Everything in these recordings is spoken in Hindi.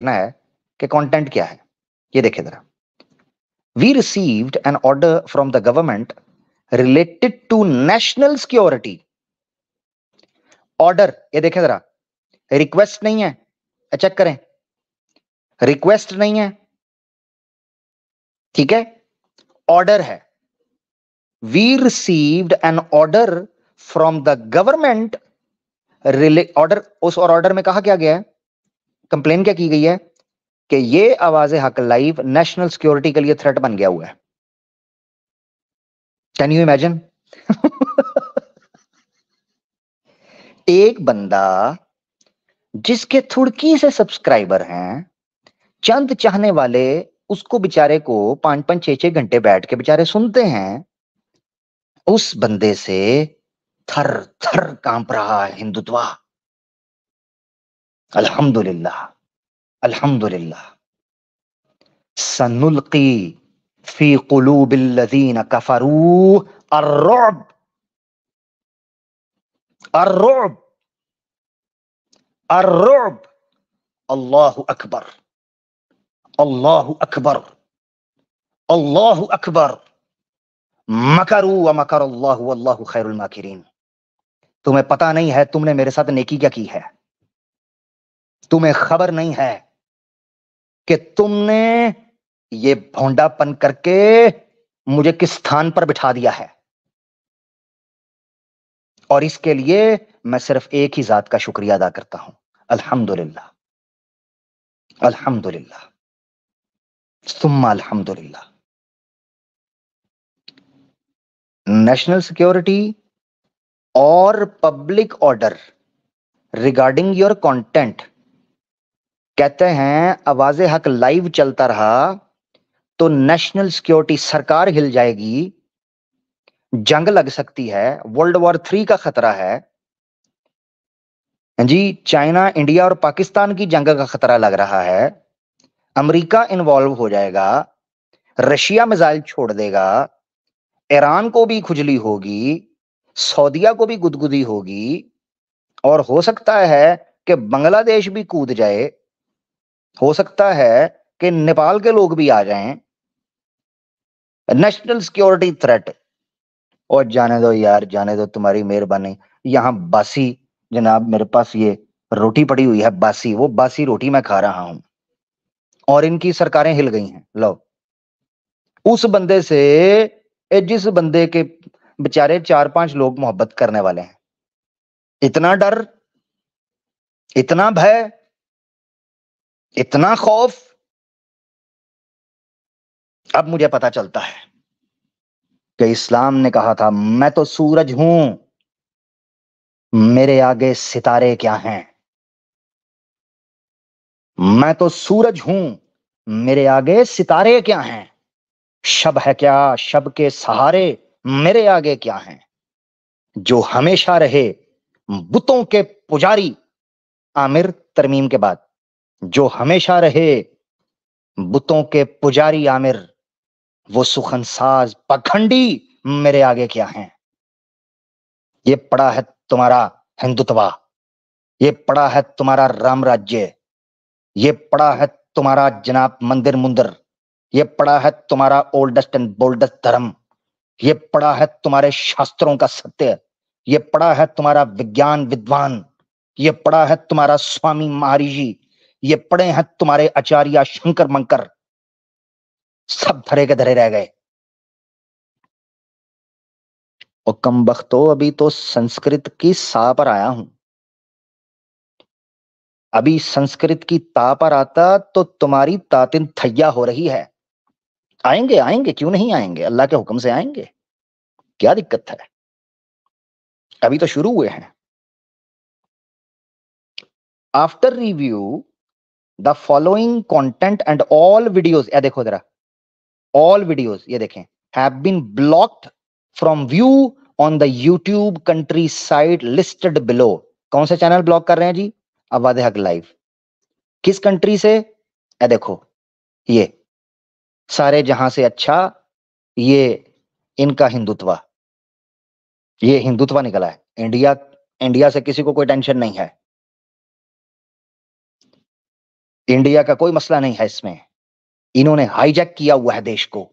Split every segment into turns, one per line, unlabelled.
करना है कि कंटेंट क्या है। ये देखिए जरा, we received an order from the government related to national security. Order, ये देखें जरा, रिक्वेस्ट नहीं है, चेक करें, रिक्वेस्ट नहीं है, ठीक है, ऑर्डर है। We received an order from the government order, उस और ऑर्डर में कहा क्या गया है, कंप्लेन क्या की गई है कि ये आवाज़े हक लाइव नेशनल सिक्योरिटी के लिए थ्रेट बन गया हुआ है। Can you imagine? एक बंदा जिसके थुड़की से सब्सक्राइबर हैं, चंद चाहने वाले उसको बेचारे को 5-5 6-6 घंटे बैठ के बेचारे सुनते हैं, उस बंदे से थर थर कांप रहा है हिंदुत्व। अल्हम्दुलिल्लाह, अल्हम्दुलिल्लाह। सनुल्की फी कुलूबिल लज़ीना कफरू अर्रुब, अर्रुब, अर्रुब। अल्लाहु अकबर, अल्लाहु अकबर, अल्लाहु अकबर। मकरू व मकर अल्लाहु वल्लाहु खैरुल माकिरीन। तुम्हें पता नहीं है तुमने मेरे साथ नेकी क्या की है, तुम्हें खबर नहीं है कि तुमने ये भोंडापन करके मुझे किस स्थान पर बिठा दिया है। और इसके लिए मैं सिर्फ एक ही जात का शुक्रिया अदा करता हूं, अल्हम्दुलिल्लाह, अल्हम्दुलिल्लाह, सुम्मा अल्हम्दुलिल्लाह। नेशनल सिक्योरिटी और public order regarding your content, कहते हैं आवाज़े हक लाइव चलता रहा तो नेशनल सिक्योरिटी, सरकार हिल जाएगी, जंग लग सकती है, वर्ल्ड वॉर 3 का खतरा है जी, चाइना इंडिया और पाकिस्तान की जंग का खतरा लग रहा है, अमेरिका इन्वॉल्व हो जाएगा, रशिया मिसाइल छोड़ देगा, ईरान को भी खुजली होगी, सऊदिया को भी गुदगुदी होगी, और हो सकता है कि बांग्लादेश भी कूद जाए, हो सकता है कि नेपाल के लोग भी आ जाएं। National security threat. और जाने दो यार, जाने दो, तुम्हारी मेहरबानी। यहां बासी, जनाब मेरे पास ये रोटी पड़ी हुई है बासी, वो बासी रोटी मैं खा रहा हूं और इनकी सरकारें हिल गई हैं। लो, उस बंदे से, जिस बंदे के बेचारे 4-5 लोग मोहब्बत करने वाले हैं, इतना डर, इतना भय, इतना खौफ। अब मुझे पता चलता है कि इस्लाम ने कहा था मैं तो सूरज हूं, मेरे आगे सितारे क्या हैं। मैं तो सूरज हूं, मेरे आगे सितारे क्या हैं। शब है क्या, शब के सहारे मेरे आगे क्या हैं। जो हमेशा रहे बुतों के पुजारी, आमिर तरमीम के बाद, जो हमेशा रहे बुतों के पुजारी आमिर, वो सुखनसाज पखंडी मेरे आगे क्या हैं। ये पड़ा है तुम्हारा हिंदुत्वा, ये पड़ा है तुम्हारा राम राज्य, ये पड़ा है तुम्हारा जनाब मंदिर मुंदर, ये पड़ा है तुम्हारा ओल्डेस्ट एंड बोल्डेस्ट धर्म, ये पड़ा है तुम्हारे शास्त्रों का सत्य, ये पड़ा है तुम्हारा विज्ञान विद्वान, ये पड़ा है तुम्हारा स्वामी महर्षि, ये पड़े हैं तुम्हारे आचार्य शंकर मंकर, सब धरे के धरे रह गए। और कम बख्तो, अभी तो संस्कृत की सा पर आया हूं, अभी संस्कृत की ता पर आता तो तुम्हारी तातिन थैया हो रही है। आएंगे आएंगे, क्यों नहीं आएंगे, अल्लाह के हुक्म से आएंगे, क्या दिक्कत है, अभी तो शुरू हुए हैं। After review the following content and all videos, या देखो जरा, ऑल वीडियोस ये देखें, have been blocked from view on the YouTube country side listed below. कौन से चैनल ब्लॉक कर रहे हैं जी? आवाज़े हक लाइव। किस कंट्री से? ये देखो, ये सारे जहां से अच्छा, ये इनका हिंदुत्व, ये हिंदुत्व निकला है। इंडिया, इंडिया से किसी को कोई टेंशन नहीं है। इंडिया का कोई मसला नहीं है इसमें, इन्होंने हाईजैक किया हुआ है देश को,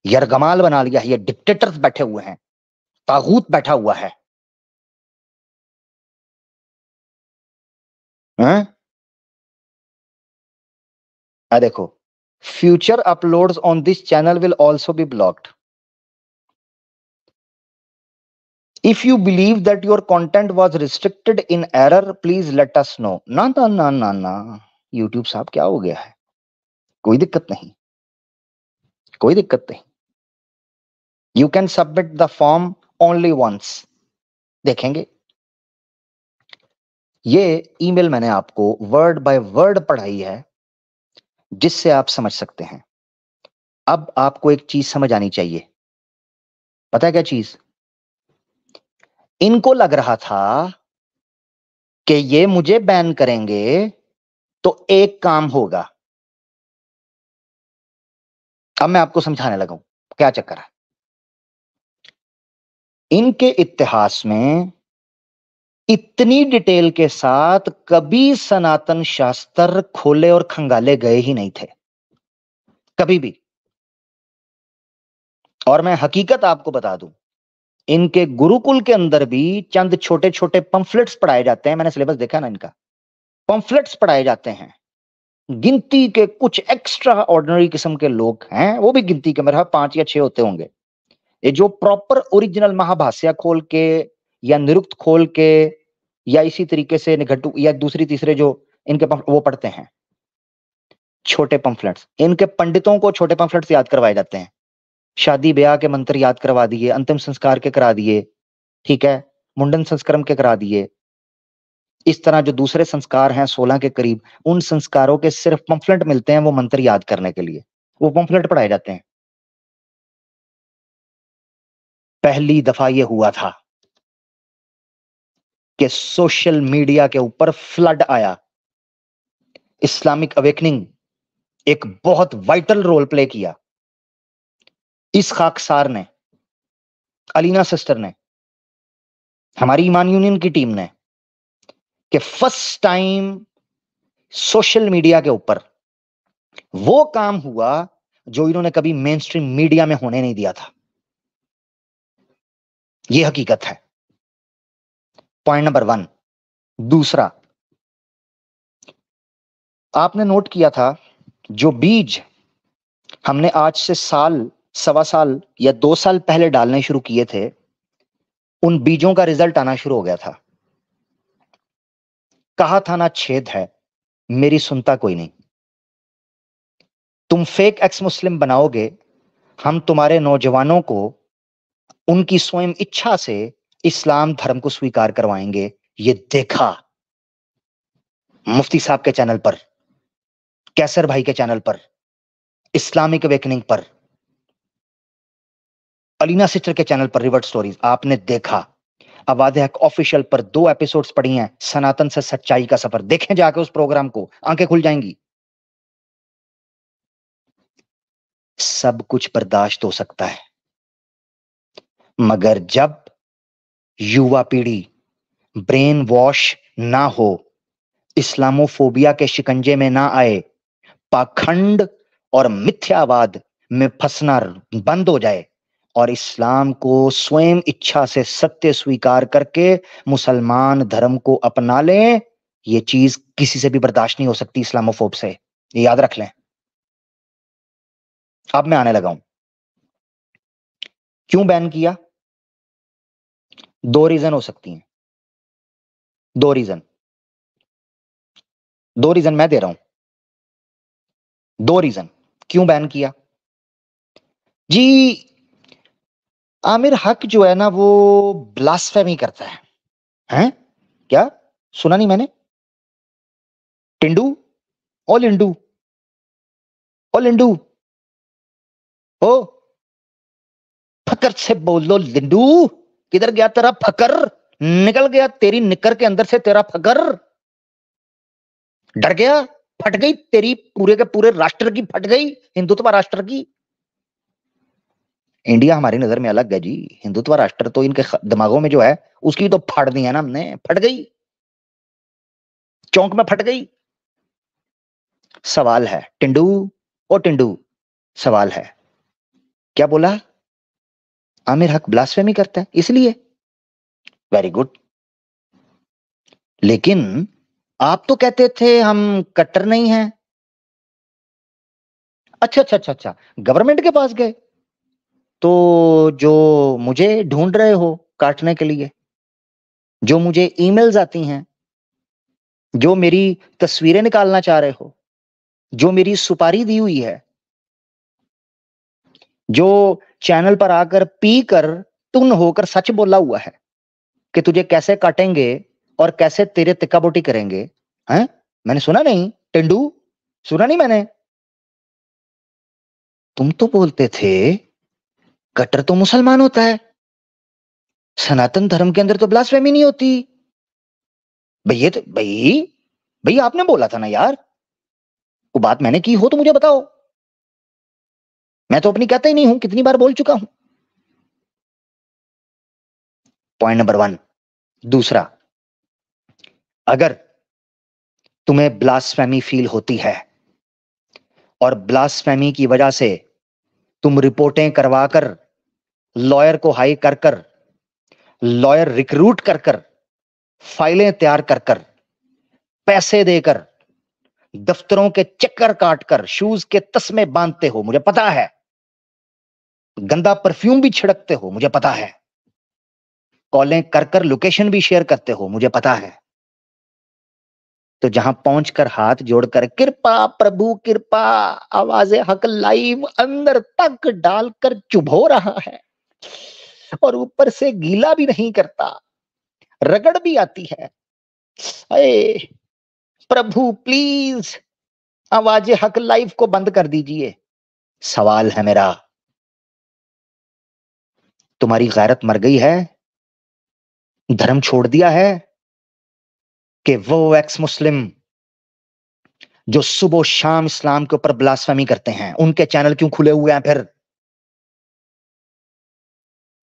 यरगमाल बना लिया है, ये डिक्टेटर्स बैठे हुए हैं, तागूत बैठा हुआ है। देखो, future uploads on this channel will also be blocked. If you believe that your content was restricted in error, please let us know। ना ना ना ना ना, यूट्यूब साहब क्या हो गया है? कोई दिक्कत नहीं, कोई दिक्कत नहीं। You can submit the form only once. देखेंगे। ये ईमेल मैंने आपको वर्ड बाय वर्ड पढ़ाई है, जिससे आप समझ सकते हैं। अब आपको एक चीज समझ आनी चाहिए, पता है क्या चीज? इनको लग रहा था कि ये मुझे बैन करेंगे तो एक काम होगा। अब मैं आपको समझाने लगा हूं क्या चक्कर है। इनके इतिहास में इतनी डिटेल के साथ कभी सनातन शास्त्र खोले और खंगाले गए ही नहीं थे, कभी भी। और मैं हकीकत आपको बता दूं, इनके गुरुकुल के अंदर भी चंद छोटे छोटे पंफलेट्स पढ़ाए जाते हैं। मैंने सिलेबस देखा ना इनका, पंफलेट्स पढ़ाए जाते हैं। गिनती के कुछ एक्स्ट्रा ऑर्डिनरी किस्म के लोग हैं, वो भी गिनती के, मेरा 5 या 6 होते होंगे, ये जो प्रॉपर ओरिजिनल महाभाष्य खोल के या निरुक्त खोल के या इसी तरीके से निघटू या दूसरी तीसरे जो इनके वो पढ़ते हैं छोटे पंफलेट्स। इनके पंडितों को छोटे पंफलेट्स याद करवाए जाते हैं, शादी ब्याह के मंत्र याद करवा दिए, अंतिम संस्कार के करा दिए, ठीक है, मुंडन संस्करण के करा दिए। इस तरह जो दूसरे संस्कार हैं 16 के करीब, उन संस्कारों के सिर्फ पंफलेट मिलते हैं वो मंत्र याद करने के लिए, वो पंफलेट पढ़ाए जाते हैं। पहली दफा ये हुआ था कि सोशल मीडिया के ऊपर फ्लड आया। इस्लामिक अवेकनिंग एक बहुत वाइटल रोल प्ले किया। इस खाकसार ने, अलीना सिस्टर ने, हमारी ईमान यूनियन की टीम ने, कि फर्स्ट टाइम सोशल मीडिया के ऊपर वो काम हुआ जो इन्होंने कभी मेन स्ट्रीम मीडिया में होने नहीं दिया था। यह हकीकत है, पॉइंट नंबर 1। दूसरा, आपने नोट किया था जो बीज हमने आज से साल, सवा साल या 2 साल पहले डालने शुरू किए थे, उन बीजों का रिजल्ट आना शुरू हो गया था। कहा था ना छेद है, मेरी सुनता कोई नहीं। तुम फेक एक्स मुस्लिम बनाओगे, हम तुम्हारे नौजवानों को उनकी स्वयं इच्छा से इस्लाम धर्म को स्वीकार करवाएंगे। ये देखा मुफ्ती साहब के चैनल पर, कैसर भाई के चैनल पर, इस्लामिक अवेकनिंग पर, अलीना सिस्टर के चैनल पर रिवर्ट स्टोरीज, आपने देखा। आवाज़ हक ऑफिशियल पर 2 एपिसोड्स पड़ी हैं, सनातन से सच्चाई का सफर। देखें जाके उस प्रोग्राम को, आंखें खुल जाएंगी। सब कुछ बर्दाश्त हो सकता है, मगर जब युवा पीढ़ी ब्रेन वॉश ना हो, इस्लामोफोबिया के शिकंजे में ना आए, पाखंड और मिथ्यावाद में फंसना बंद हो जाए और इस्लाम को स्वयं इच्छा से सत्य स्वीकार करके मुसलमान धर्म को अपना लें, ये चीज किसी से भी बर्दाश्त नहीं हो सकती इस्लामोफोब से, ये याद रख लें। अब मैं आने लगा हूं, क्यों बैन किया? 2 रीजन हो सकती हैं, 2 रीजन मैं दे रहा हूं। 2 रीजन क्यों बैन किया जी। आमिर हक जो है ना, वो ब्लास्फेमी करता है। हैं? क्या सुना नहीं मैंने? टिंडू, ओ लिंडू, ओ लिंडू, ओ फकर से बोलो लिंडू, किधर गया तेरा फकर? निकल गया तेरी निकर के अंदर से तेरा फकर? डर गया? फट गई तेरी पूरे के पूरे राष्ट्र की, फट गई हिंदुत्व राष्ट्र की। इंडिया हमारी नजर में अलग है जी, हिंदुत्व राष्ट्र तो इनके दिमागों में जो है उसकी तो फाड़ दी है ना हमने, फट गई, चौंक में फट गई। सवाल है टिंडू, ओ टिंडू, सवाल है। क्या बोला? आमिर हक ब्लास्फेमी करता है इसलिए। Very good. लेकिन आप तो कहते थे हम कट्टर नहीं हैं। अच्छा अच्छा अच्छा अच्छा, गवर्नमेंट के पास गए तो जो मुझे ढूंढ रहे हो काटने के लिए, जो मुझे ईमेल्स आती हैं, जो मेरी तस्वीरें निकालना चाह रहे हो, जो मेरी सुपारी दी हुई है, जो चैनल पर आकर पी कर टुन होकर सच बोला हुआ है कि तुझे कैसे काटेंगे और कैसे तेरे तिक्का बोटी करेंगे, हैं? मैंने सुना नहीं टेंडू, सुना नहीं मैंने। तुम तो बोलते थे कट्टर तो मुसलमान होता है, सनातन धर्म के अंदर तो ब्लास्फेमी नहीं होती। भैया तो भाई आपने बोला था ना यार, वो बात मैंने की हो तो मुझे बताओ। मैं तो अपनी कहता ही नहीं हूं, कितनी बार बोल चुका हूं। Point number 1। दूसरा, अगर तुम्हें ब्लास्फेमी फील होती है और ब्लास्फेमी की वजह से तुम रिपोर्टें करवाकर, लॉयर को हाई कर कर, लॉयर रिक्रूट कर कर, फाइलें तैयार कर कर, पैसे देकर, दफ्तरों के चक्कर काटकर, शूज के तस्मे बांधते हो मुझे पता है, गंदा परफ्यूम भी छिड़कते हो मुझे पता है, कॉलें कर कर लोकेशन भी शेयर करते हो मुझे पता है, तो जहां पहुंचकर हाथ जोड़कर कृपा प्रभु कृपा, आवाज़े हक लाइव अंदर तक डालकर चुभो रहा है और ऊपर से गीला भी नहीं करता, रगड़ भी आती है, अरे प्रभु प्लीज आवाज़े हक लाइव को बंद कर दीजिए। सवाल है मेरा, तुम्हारी गैरत मर गई है? धर्म छोड़ दिया है कि वो एक्स मुस्लिम जो सुबह शाम इस्लाम के ऊपर ब्लास्फेमी करते हैं उनके चैनल क्यों खुले हुए हैं फिर?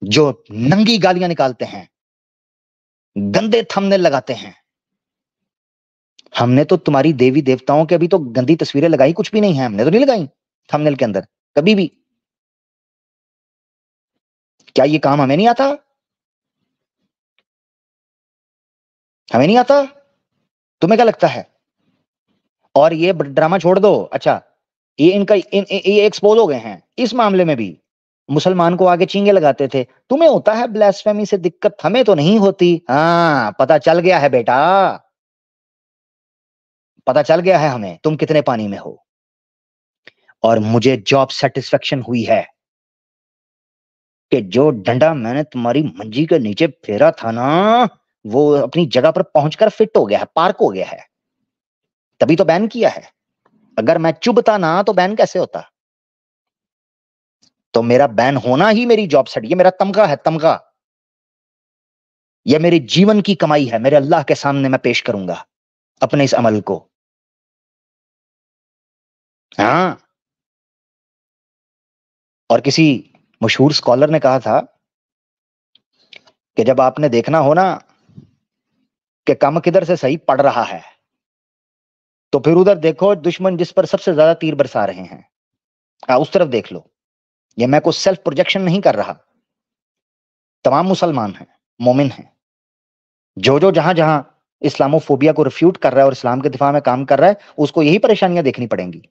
जो नंगी गालियां निकालते हैं, गंदे थंबनेल लगाते हैं। हमने तो तुम्हारी देवी देवताओं के अभी तो गंदी तस्वीरें लगाई कुछ भी नहीं है, हमने तो नहीं लगाई थंबनेल के अंदर कभी भी। क्या ये काम हमें नहीं आता? हमें नहीं आता? तुम्हें क्या लगता है? और ये ड्रामा छोड़ दो। अच्छा, ये इनका ये एक्सपोज हो गए हैं इस मामले में भी, मुसलमान को आगे चींगे लगाते थे। तुम्हें होता है ब्लास्फेमी से दिक्कत, हमें तो नहीं होती। हाँ, पता चल गया है बेटा, पता चल गया है हमें तुम कितने पानी में हो। और मुझे जॉब सेटिस्फेक्शन हुई है कि जो डंडा मैंने तुम्हारी मंजी के नीचे फेरा था ना, वो अपनी जगह पर पहुंचकर फिट हो गया है, पार्क हो गया है। तभी तो बैन किया है। अगर मैं चुभता ना तो बैन कैसे होता? तो मेरा बैन होना ही मेरी जॉब सेट, ये मेरा तमगा है, तमगा। यह मेरे जीवन की कमाई है, मेरे अल्लाह के सामने मैं पेश करूंगा अपने इस अमल को। हाँ, और किसी मशहूर स्कॉलर ने कहा था कि जब आपने देखना हो ना कि कम किधर से सही पड़ रहा है, तो फिर उधर देखो दुश्मन जिस पर सबसे ज्यादा तीर बरसा रहे हैं, उस तरफ देख लो। ये मैं कोई सेल्फ प्रोजेक्शन नहीं कर रहा, तमाम मुसलमान हैं, मोमिन हैं। जो जहां जहां इस्लामोफोबिया को रिफ्यूट कर रहा है और इस्लाम के दिफा में काम कर रहा है, उसको यही परेशानियां देखनी पड़ेंगी।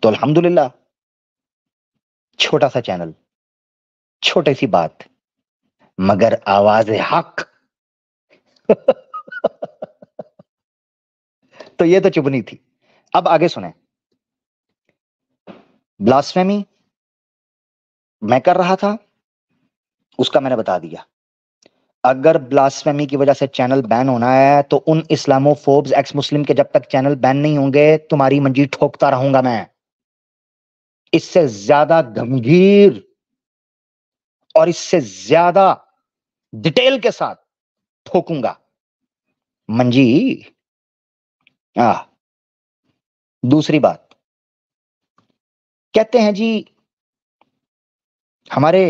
तो अल्हम्दुलिल्लाह, छोटा सा चैनल, छोटी सी बात, मगर आवाज हक। तो ये तो चुभनी थी। अब आगे सुने। ब्लास्फेमी मैं कर रहा था, उसका मैंने बता दिया। अगर ब्लास्फेमी की वजह से चैनल बैन होना है तो उन इस्लामोफोब्स एक्स मुस्लिम के जब तक चैनल बैन नहीं होंगे तुम्हारी मंजी ठोकता रहूंगा मैं। इससे ज्यादा गंभीर और इससे ज्यादा डिटेल के साथ ठोकूंगा मंजी। आ दूसरी बात, कहते हैं जी हमारे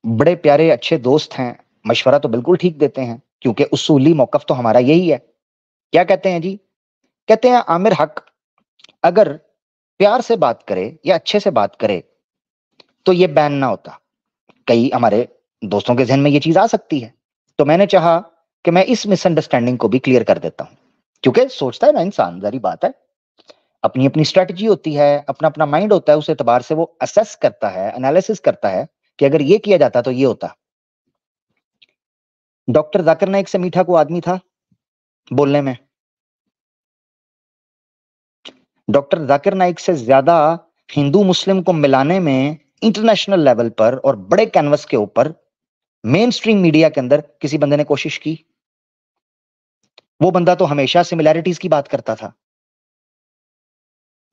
बड़े प्यारे अच्छे दोस्त हैं, मशवरा तो बिल्कुल ठीक देते हैं क्योंकि उसूली मौकफ तो हमारा यही है। क्या कहते हैं जी? कहते हैं आमिर हक अगर प्यार से बात करे या अच्छे से बात करे तो ये बैन ना होता। कई हमारे दोस्तों के जहन में ये चीज आ सकती है, तो मैंने चाहा कि मैं इस मिसअंडरस्टैंडिंग को भी क्लियर कर देता हूं, क्योंकि सोचता है ना इंसान, जारी बात है, अपनी अपनी स्ट्रेटजी होती है, अपना अपना माइंड होता है, उस एतबार से वो असेस करता है, एनालिसिस करता है कि अगर ये किया जाता तो ये होता। डॉक्टर जाकिर नाइक से मीठा को आदमी था बोलने में। डॉक्टर जाकिर नाइक से ज्यादा हिंदू मुस्लिम को मिलाने में इंटरनेशनल लेवल पर और बड़े कैनवस के ऊपर मेन स्ट्रीम मीडिया के अंदर किसी बंदे ने कोशिश की? वो बंदा तो हमेशा सिमिलैरिटीज की बात करता था।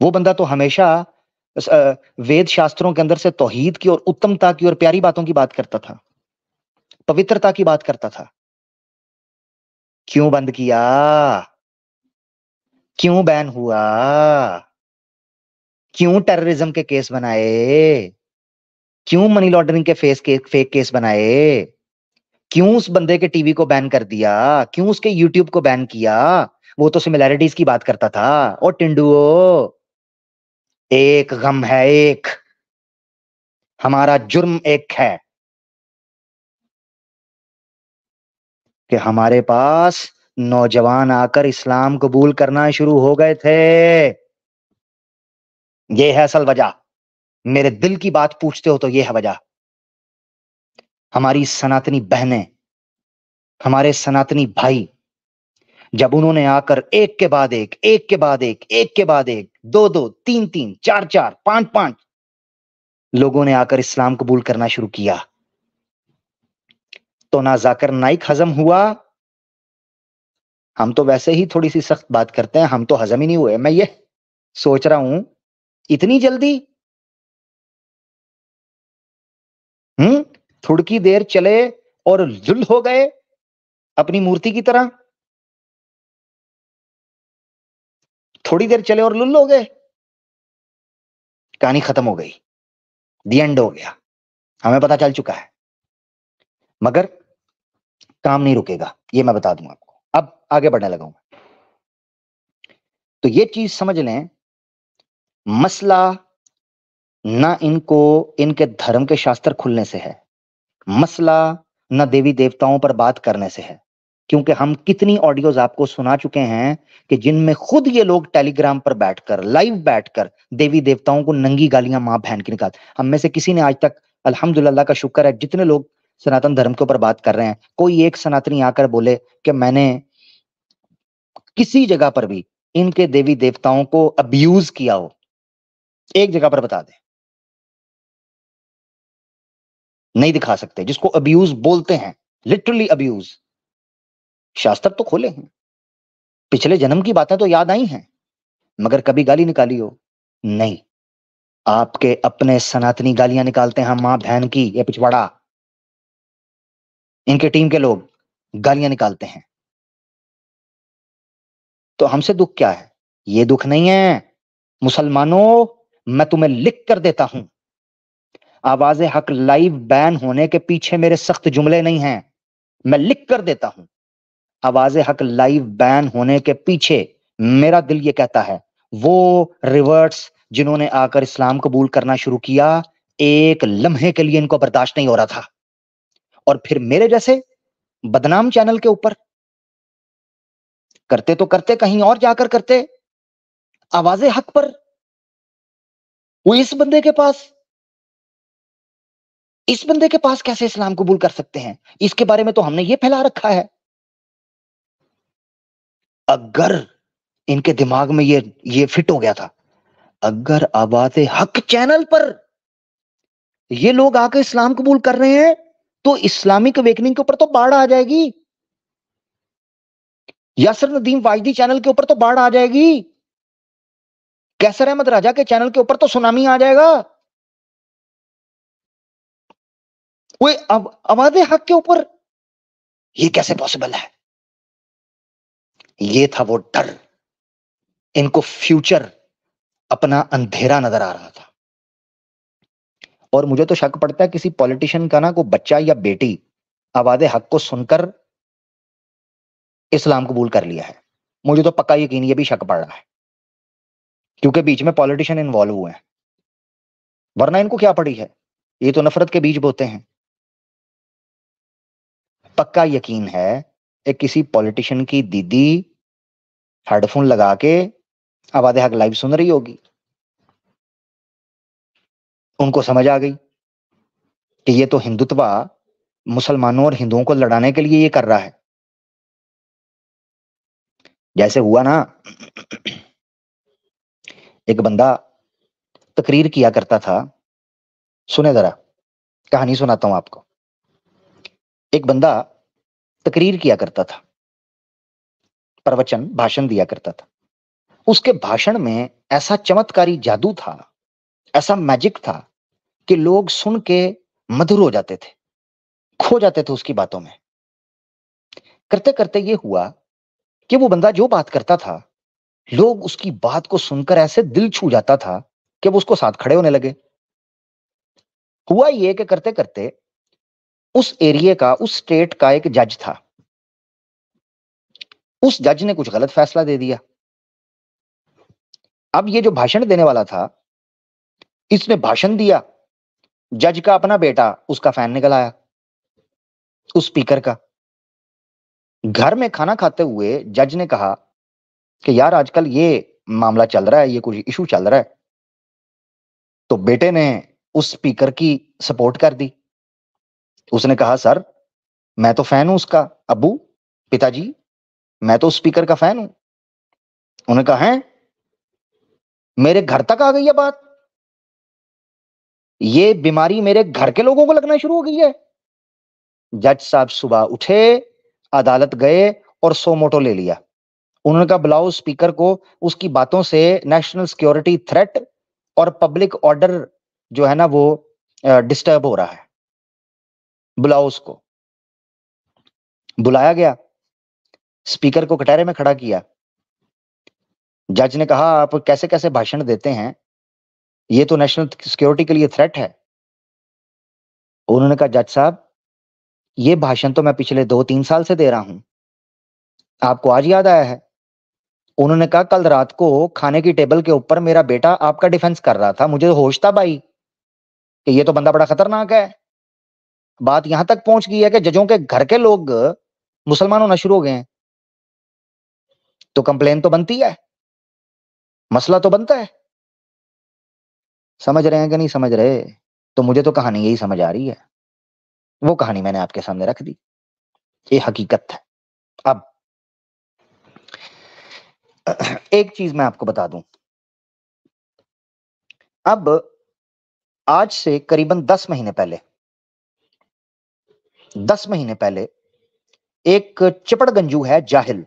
वो बंदा तो हमेशा वेद शास्त्रों के अंदर से तौहीद की और उत्तमता की और प्यारी बातों की बात करता था, पवित्रता की बात करता था। क्यों बंद किया? क्यों बैन हुआ? क्यों टेररिज्म के केस बनाए? क्यों मनी लॉन्ड्रिंग के फेक केस बनाए? क्यों उस बंदे के टीवी को बैन कर दिया? क्यों उसके यूट्यूब को बैन किया? वो तो सिमिलैरिटीज की बात करता था। और टिंडुओ, एक गम है, एक हमारा जुर्म एक है कि हमारे पास नौजवान आकर इस्लाम कबूल करना शुरू हो गए थे। ये है असल वजह। मेरे दिल की बात पूछते हो तो ये है वजह। हमारी सनातनी बहनें, हमारे सनातनी भाई, जब उन्होंने आकर एक के बाद एक, एक के बाद एक, एक के बाद एक, दो दो, तीन तीन, चार चार, पांच पांच लोगों ने आकर इस्लाम कबूल करना शुरू किया, तो ना जाकिर नाइक हजम हुआ। हम तो वैसे ही थोड़ी सी सख्त बात करते हैं, हम तो हजम ही नहीं हुए। मैं ये सोच रहा हूं, इतनी जल्दी? हम्म, थोड़ी देर चले और जुल हो गए अपनी मूर्ति की तरह। थोड़ी देर चले और लुल हो गए, कहानी खत्म हो गई, दी एंड हो गया। हमें पता चल चुका है, मगर काम नहीं रुकेगा, ये मैं बता दूं आपको। अब आगे बढ़ने लगा हूं। तो ये चीज समझ लें, मसला ना इनको इनके धर्म के शास्त्र खुलने से है, मसला ना देवी देवताओं पर बात करने से है, क्योंकि हम कितनी ऑडियोज आपको सुना चुके हैं कि जिनमें खुद ये लोग टेलीग्राम पर बैठकर, लाइव बैठकर देवी देवताओं को नंगी गालियां मां बहन की निकाल। हम में से किसी ने आज तक, अल्हम्दुलिल्लाह का शुक्र है, जितने लोग सनातन धर्म के ऊपर बात कर रहे हैं, कोई एक सनातनी आकर बोले कि मैंने किसी जगह पर भी इनके देवी देवताओं को अब्यूज किया हो? एक जगह पर बता दे। नहीं दिखा सकते। जिसको अब्यूज बोलते हैं, लिटरली अब्यूज, शास्त्र तो खोले हैं, पिछले जन्म की बातें तो याद आई हैं, मगर कभी गाली निकाली हो? नहीं। आपके अपने सनातनी गालियां निकालते हैं मां बहन की, ये पिछवाड़ा, इनके टीम के लोग गालियां निकालते हैं। तो हमसे दुख क्या है? ये दुख नहीं है मुसलमानों, मैं तुम्हें लिख कर देता हूं। आवाज़े हक लाइव बैन होने के पीछे मेरे सख्त जुमले नहीं हैं, मैं लिख कर देता हूं। आवाज़े हक लाइव बैन होने के पीछे मेरा दिल ये कहता है, वो रिवर्ट्स जिन्होंने आकर इस्लाम कबूल करना शुरू किया, एक लम्हे के लिए इनको बर्दाश्त नहीं हो रहा था, और फिर मेरे जैसे बदनाम चैनल के ऊपर करते तो करते, कहीं और जाकर करते, आवाज़े हक पर। वो इस बंदे के पास कैसे इस्लाम कबूल कर सकते हैं? इसके बारे में तो हमने ये फैला रखा है। अगर इनके दिमाग में ये फिट हो गया था, अगर आवाज़े हक चैनल पर ये लोग आकर इस्लाम कबूल कर रहे हैं, तो इस्लामिक अवेकनिंग के ऊपर तो बाढ़ आ जाएगी। यासर नदीम वाजदी चैनल के ऊपर तो बाढ़ आ जाएगी। कैसर अहमद राजा के चैनल के ऊपर तो सुनामी आ जाएगा। वो आवाज़े हक के ऊपर ये कैसे पॉसिबल है? ये था वो डर। इनको फ्यूचर अपना अंधेरा नजर आ रहा था, और मुझे तो शक पड़ता है किसी पॉलिटिशियन का ना कोई बच्चा या बेटी आवाज़े हक को सुनकर इस्लाम कबूल कर लिया है। मुझे तो पक्का यकीन ये भी शक पड़ रहा है, क्योंकि बीच में पॉलिटिशियन इन्वॉल्व हुए हैं, वरना इनको क्या पड़ी है, ये तो नफरत के बीज बोते हैं। पक्का यकीन है एक किसी पॉलिटिशियन की दीदी हेडफोन लगा के आवाज़ हक लाइव सुन रही होगी, उनको समझ आ गई कि ये तो हिंदुत्व मुसलमानों और हिंदुओं को लड़ाने के लिए ये कर रहा है। जैसे हुआ ना, एक बंदा तकरीर किया करता था, सुने जरा, कहानी सुनाता हूं आपको। एक बंदा तकरीर किया करता था, प्रवचन भाषण दिया करता था। उसके भाषण में ऐसा चमत्कारी जादू था, ऐसा मैजिक था कि लोग सुन के मधुर हो जाते थे, खो जाते थे उसकी बातों में। करते करते ये हुआ कि वो बंदा जो बात करता था, लोग उसकी बात को सुनकर ऐसे दिल छू जाता था कि वो उसको साथ खड़े होने लगे। हुआ ये कि करते करते उस एरिया का, उस स्टेट का एक जज था। उस जज ने कुछ गलत फैसला दे दिया। अब ये जो भाषण देने वाला था, इसने भाषण दिया, जज का अपना बेटा उसका फैन निकल आया, उस स्पीकर का। घर में खाना खाते हुए जज ने कहा कि यार आजकल ये मामला चल रहा है, ये कुछ इशू चल रहा है। तो बेटे ने उस स्पीकर की सपोर्ट कर दी। उसने कहा सर, मैं तो फैन हूं उसका, अब्बू, पिताजी, मैं तो उस स्पीकर का फैन हूं। उन्होंने कहा है, मेरे घर तक आ गई है बात, ये बीमारी मेरे घर के लोगों को लगना शुरू हो गई है। जज साहब सुबह उठे, अदालत गए और सो मोटो ले लिया। उन्होंने कहा बुलाओ स्पीकर को, उसकी बातों से नेशनल सिक्योरिटी थ्रेट और पब्लिक ऑर्डर जो है ना वो डिस्टर्ब हो रहा है, बुलाओ उसको। बुलाया गया, स्पीकर को कटहरे में खड़ा किया। जज ने कहा आप कैसे कैसे भाषण देते हैं, ये तो नेशनल सिक्योरिटी के लिए थ्रेट है। उन्होंने कहा जज साहब, ये भाषण तो मैं पिछले 2-3 साल से दे रहा हूं, आपको आज याद आया है? उन्होंने कहा कल रात को खाने की टेबल के ऊपर मेरा बेटा आपका डिफेंस कर रहा था, मुझे होश था भाई कि ये तो बंदा बड़ा खतरनाक है। बात यहां तक पहुंच गई है कि जजों के घर के लोग मुसलमान होना शुरू हो गए हैं। तो कंप्लेन तो बनती है, मसला तो बनता है। समझ रहे हैं कि नहीं समझ रहे? तो मुझे तो कहानी यही समझ आ रही है, वो कहानी मैंने आपके सामने रख दी, ये हकीकत है। अब एक चीज मैं आपको बता दूं, अब आज से करीबन 10 महीने पहले, 10 महीने पहले एक चिपड़गंजू है जाहिल,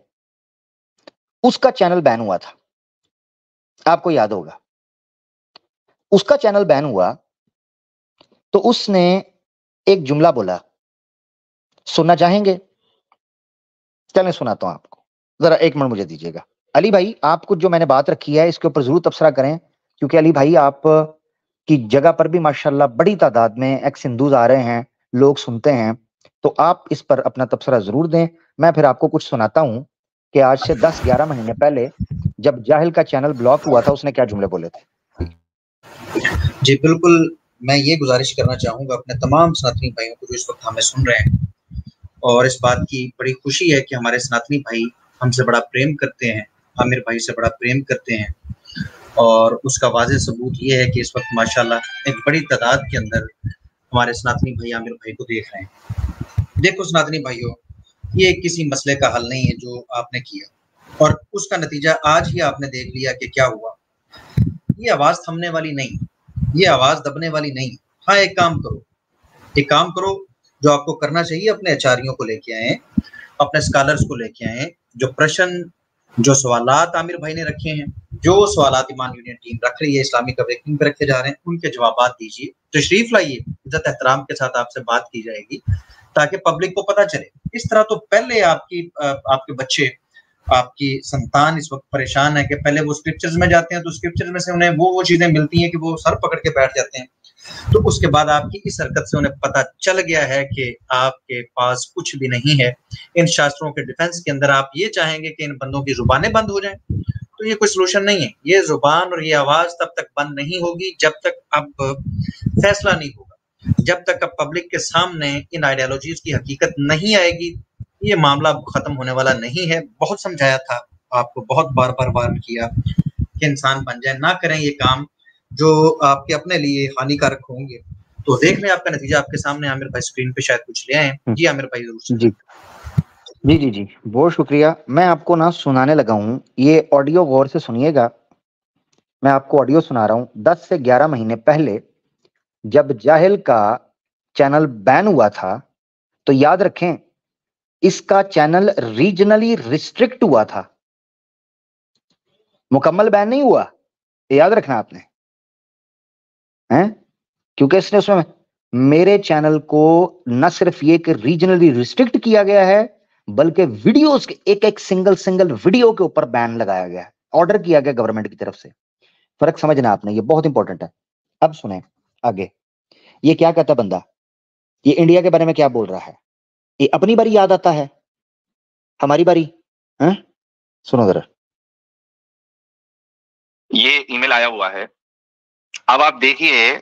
उसका चैनल बैन हुआ था, आपको याद होगा। उसका चैनल बैन हुआ तो उसने एक जुमला बोला, सुनना चाहेंगे? चलें सुनाता हूं आपको, जरा 1 मिनट मुझे दीजिएगा। अली भाई, आप कुछ जो मैंने बात रखी है इसके ऊपर जरूर तबसरा करें, क्योंकि अली भाई आप की जगह पर भी माशाल्लाह बड़ी तादाद में एक्स हिंदूज आ रहे हैं, लोग सुनते हैं, तो आप इस पर अपना तबसरा जरूर दें। मैं फिर आपको कुछ सुनाता हूं कि आज से 10-11 महीने पहले जब जाहिल का चैनल ब्लॉक हुआ था, उसने क्या जुमले बोले थे।
जी बिल्कुल, मैं ये गुजारिश करना चाहूँगा अपने तमाम सनातनी भाइयों को जो इस वक्त हमें सुन रहे हैं, और इस बात की बड़ी खुशी है कि हमारे सनातनी भाई हमसे बड़ा प्रेम करते हैं, आमिर भाई से बड़ा प्रेम करते हैं, और उसका वाज़ेह सबूत ये है कि इस वक्त माशाल्लाह एक बड़ी तादाद के अंदर हमारे सनातनी भाई आमिर भाई को देख रहे हैं। देखो सनातनी भाइयों, ये किसी मसले का हल नहीं है जो आपने किया, और उसका नतीजा आज ही आपने देख लिया कि क्या हुआ। ये आवाज़ थमने वाली नहीं, ये आवाज़ दबने वाली नहीं। हाँ, एक काम करो जो आपको करना चाहिए, अपने आचार्यों को लेके आएँ, अपने स्कॉलर्स को लेके आएँ, जो प्रश्न, जो सवालात आमिर भाई ने रखे हैं, जो सवालात ईमान यूनियन टीम रख रही है, इस्लामिक अवेकनिंग पे रखे जा रहे हैं, उनके जवाबात दीजिए, तशरीफ लाइए, इज्जत एहतराम के साथ आपसे बात की जाएगी ताकि पब्लिक को पता चले। इस तरह तो पहले आपके बच्चे आपकी संतान इस वक्त परेशान है कि पहले वो स्क्रिप्चर्स में जाते हैं तो स्क्रिप्चर्स में से उन्हें वो चीजें मिलती हैं कि वो सर पकड़ के बैठ जाते हैं। तो उसके बाद आपकी इस हरकत से उन्हें पता चल गया है कि आपके पास कुछ भी नहीं है। इन शास्त्रों के डिफेंस के अंदर आप ये चाहेंगे कि इन बंदों की जुबानें बंद हो जाएं, तो ये कोई सोल्यूशन नहीं है। ये जुबान और ये आवाज तब तक बंद नहीं होगी जब तक अब फैसला नहीं होगा, जब तक अब पब्लिक के सामने इन आइडियोलॉजीज की हकीकत नहीं आएगी। ये मामला खत्म होने वाला नहीं है। बहुत समझाया था आपको, बहुत बार बार वार्न किया कि इंसान बन जाए, ना करें ये काम जो आपके अपने लिए हानिकारक होंगे। तो देख लें आपका नतीजा आपके सामने। आमिर भाई स्क्रीन पे शायद कुछ ले आए। जी आमिर भाई जरूर।
जी जी जी जी, बहुत शुक्रिया। मैं आपको ना सुनाने लगा हूँ, ये ऑडियो गौर से सुनिएगा। मैं आपको ऑडियो सुना रहा हूँ। 10 से 11 महीने पहले जब जाहिल का चैनल बैन हुआ था, तो याद रखें इसका चैनल रीजनली रिस्ट्रिक्ट हुआ था, मुकम्मल बैन नहीं हुआ। ये याद रखना आपने, हैं? क्योंकि इसने उसमें मेरे चैनल को न सिर्फ ये कि रीजनली रिस्ट्रिक्ट किया गया है, बल्कि वीडियोस के एक सिंगल वीडियो के ऊपर बैन लगाया गया है, ऑर्डर किया गया गवर्नमेंट की तरफ से। फर्क समझना आपने, ये बहुत इंपॉर्टेंट है। अब सुने आगे, ये क्या कहता बंदा, ये इंडिया के बारे में क्या बोल रहा है। ये अपनी बारी याद आता है, हमारी बारी, हैं? सुनो जरा।
ये ईमेल आया हुआ है, अब आप देखिए।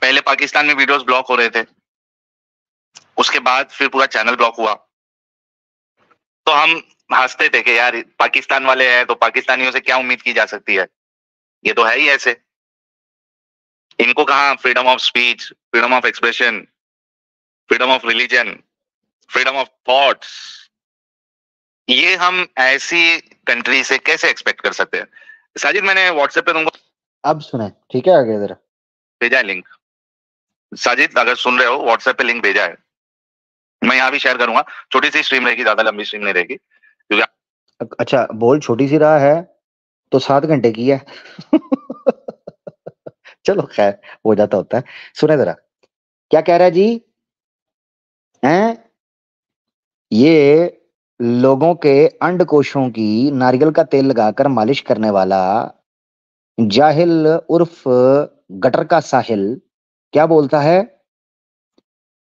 पहले पाकिस्तान में वीडियोस ब्लॉक हो रहे थे, उसके बाद फिर पूरा चैनल ब्लॉक हुआ। तो हम हंसते थे कि यार पाकिस्तान वाले हैं तो पाकिस्तानियों से क्या उम्मीद की जा सकती है, ये तो है ही ऐसे। इनको कहाँ freedom of speech, freedom of expression, freedom of religion, freedom of thoughts, ये हम ऐसी कंट्री से कैसे एक्सपेक्ट कर सकते हैं। साजिद मैंने व्हाट्सएप पे तुमको
अब सुने, ठीक है, आगे जरा
भेजा है लिंक। साजिद अगर सुन रहे हो, व्हाट्सएप पे लिंक भेजा है, मैं यहाँ भी शेयर करूंगा। छोटी सी स्ट्रीम रहेगी, ज्यादा लंबी स्ट्रीम नहीं रहेगी क्योंकि
अच्छा बोल छोटी सी रहा है तो 7 घंटे की है। चलो खैर हो जाता होता है। सुने जरा क्या कह रहा है जी, हैं? ये लोगों के अंडकोशों की नारियल का तेल लगाकर मालिश करने वाला जाहिल उर्फ गटर का साहिल क्या बोलता है,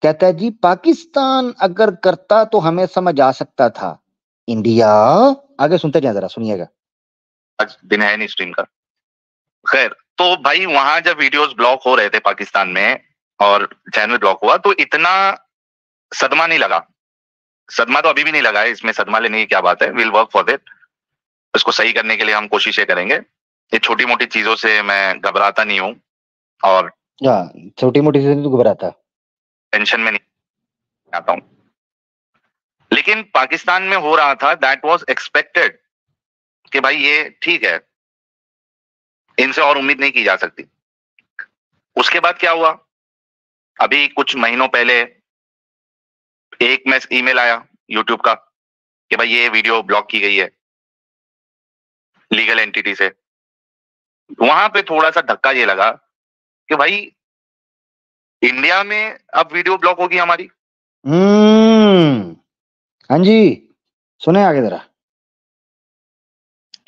कहता है जी पाकिस्तान अगर करता तो हमें समझ आ सकता था, इंडिया। आगे सुनते जाए जरा, सुनिएगा।
आज दिन है नहीं स्ट्रीम का। खैर, तो भाई वहां जब वीडियोस ब्लॉक हो रहे थे पाकिस्तान में और चैनल ब्लॉक हुआ, तो इतना सदमा नहीं लगा। सदमा तो अभी भी नहीं लगा है, इसमें सदमा लेने की क्या बात है। विल वर्क फॉर दैट, इसको सही करने के लिए हम कोशिशें करेंगे। ये छोटी मोटी चीजों से मैं घबराता नहीं हूँ और
छोटी मोटी चीजें तो घबराता,
टेंशन में नहीं आता हूँ। लेकिन पाकिस्तान में हो रहा था, दैट वाज एक्सपेक्टेड कि भाई ये ठीक है, इनसे और उम्मीद नहीं की जा सकती। उसके बाद क्या हुआ, अभी कुछ महीनों पहले एक ईमेल आया यूट्यूब का कि भाई ये वीडियो ब्लॉक की गई है लीगल एंटिटी से। वहां पे थोड़ा सा धक्का ये लगा कि भाई इंडिया में अब वीडियो ब्लॉक होगी हमारी।
हाँ जी, सुने आगे जरा।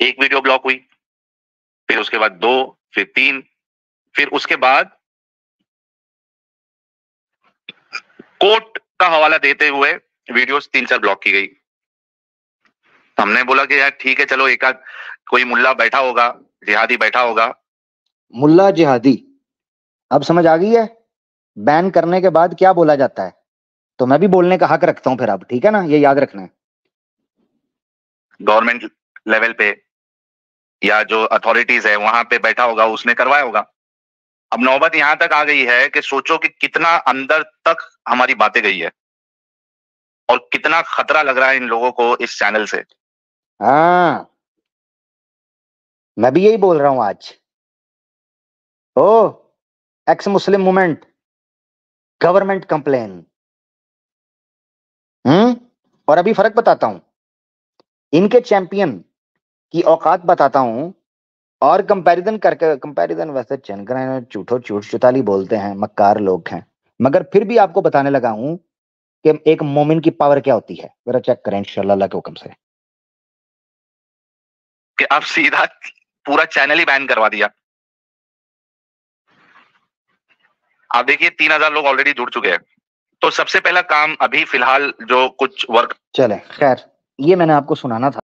एक वीडियो ब्लॉक हुई, फिर उसके बाद 2, फिर 3, फिर उसके बाद कोर्ट का हवाला देते हुए वीडियोस 3-4 ब्लॉक की गई। हमने बोला कि यार ठीक है, चलो एक आध कोई मुल्ला बैठा होगा, जिहादी बैठा होगा।
मुल्ला जिहादी अब समझ आ गई है, बैन करने के बाद क्या बोला जाता है। तो मैं भी बोलने का हक रखता हूं फिर, अब ठीक है ना, ये याद रखना है।
गवर्नमेंट लेवल पे या जो अथॉरिटीज है वहां पे बैठा होगा, उसने करवाया होगा। अब नौबत यहां तक आ गई है कि सोचो कि कितना अंदर तक हमारी बातें गई है और कितना खतरा लग रहा है इन लोगों को इस चैनल से।
हाँ, मैं भी यही बोल रहा हूं आज। ओ ex Muslim movement, government complain. और अभी फर्क बताता हूं, इनके चैंपियन की औकात बताता हूं, और कंपैरिजन करके, कंपैरिजन वैसे चंद्रग्रहण झूठो झूठ चुताली बोलते हैं, मक्कार लोग हैं, मगर फिर भी आपको बताने लगा हूं कि एक मोमिन की पावर क्या होती है, जरा चेक करें इंशाल्लाह अल्लाह के हुक्म से।
कि आप सीधा पूरा चैनल ही बैन करवा दिया। आप देखिए 3000 लोग ऑलरेडी जुड़ चुके हैं। तो सबसे पहला काम अभी फिलहाल जो कुछ वर्क,
चले खैर, ये मैंने आपको सुनाना था।